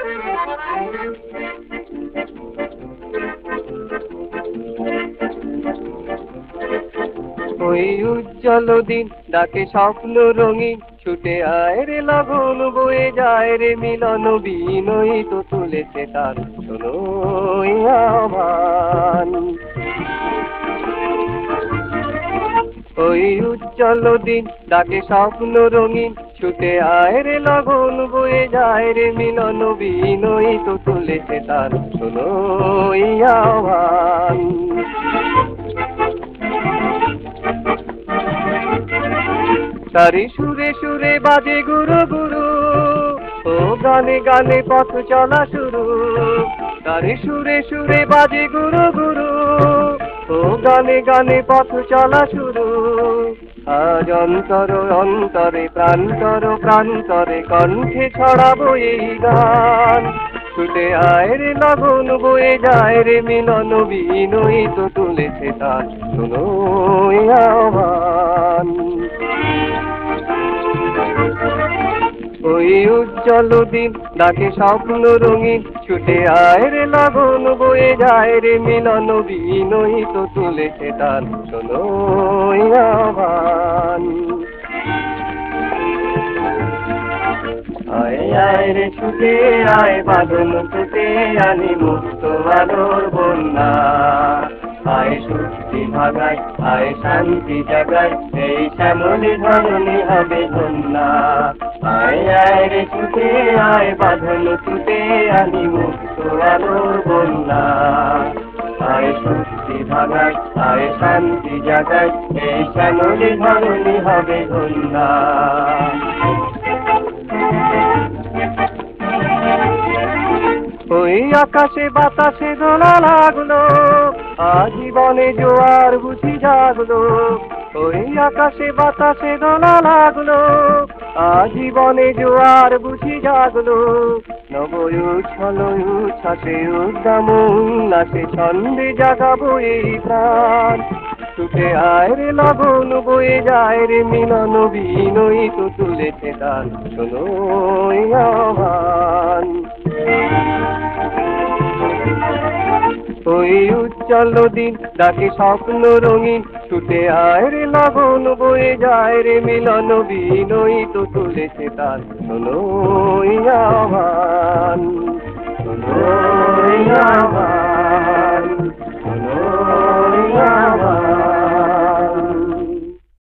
ওই উজ্জ্বল দিন ডাকে স্বপ্ন রঙিন, ছুটে আয় রে লগন বয়ে যায় রে মিলন বিনয়ী তো তুলেছে তার শোনো এই আহ্বান। ওই উজ্জ্বল দিন ডাকে স্বপ্ন রঙিন, ছুটে আয় রে লগন বয়ে যায় রে মিলন বিনয়ী তো তুলেছে তার শোনো এই আহ্বান। তারি সুরে সুরে বাজে গুরু গুরু, ও গানে গানে পথ চলা শুরু। তারি সুরে সুরে বাজে গুরু গুরু, ও গানে গানে পথ চলা শুরু। আজ অন্তর অন্তরে প্রান্তর প্রান্তরে কণ্ঠে ছড়াবো এই গান। ছুটে আয় রে লগন বয়ে যায় রে মিলন বিনয়ী তো তুলেছে তার শোনো এই আহ্বান। ওই উজ্জ্বল দিন ডাকে স্বপ্ন রঙিন, ছুটে আয় রে লগন বয়ে যায় রে মিলন বিনয়ী তো তুলেছে তার শোনো এই আহ্বান। আয় আয় রে ছুটে আয় বাঁধন ছুটে আনি মুক্ত আলোর বন্যা। আয় শক্তি ভাগায় আয় শান্তি জাগায় এই শ্যামলি ধরণী হবে ধন্যা। আয় আয় রে ছুটে আয় বাঁধন ছুটে আনি মুক্ত আলোর বন্যা। আয় শক্তি ভাগায় আয় শান্তি জাগায় এই শ্যামলি ধরণী হবে ধন্যা। ওই আকাশে বাতাসে দোলা লাগলো, আজীবনে জোয়ার বুঝি জাগলো। ওই আকাশে বাতাসে দোলা লাগলো, আজীবনে জোয়ার বুঝি জাগলো। নব উচ্ছল উচ্ছ্বাসে উদ্দাম উল্লাসে ছন্দে জাগাবো এই প্রাণ। ছুটে আয় রে লগন বয়ে যায় রে মিলন বিনয়ী তো তুলেছে তার শোনো এই আহ্বান। ওই উজ্জ্বল দিন ডাকে স্বপ্ন রঙিন, ছুটে আয় রে লগন বয়ে যায় রে মিলন বিনয়ী তো তুলেছে তার শোনো এই আহ্বান। শোনো এই আহ্বান, শোনো এই আহ্বান।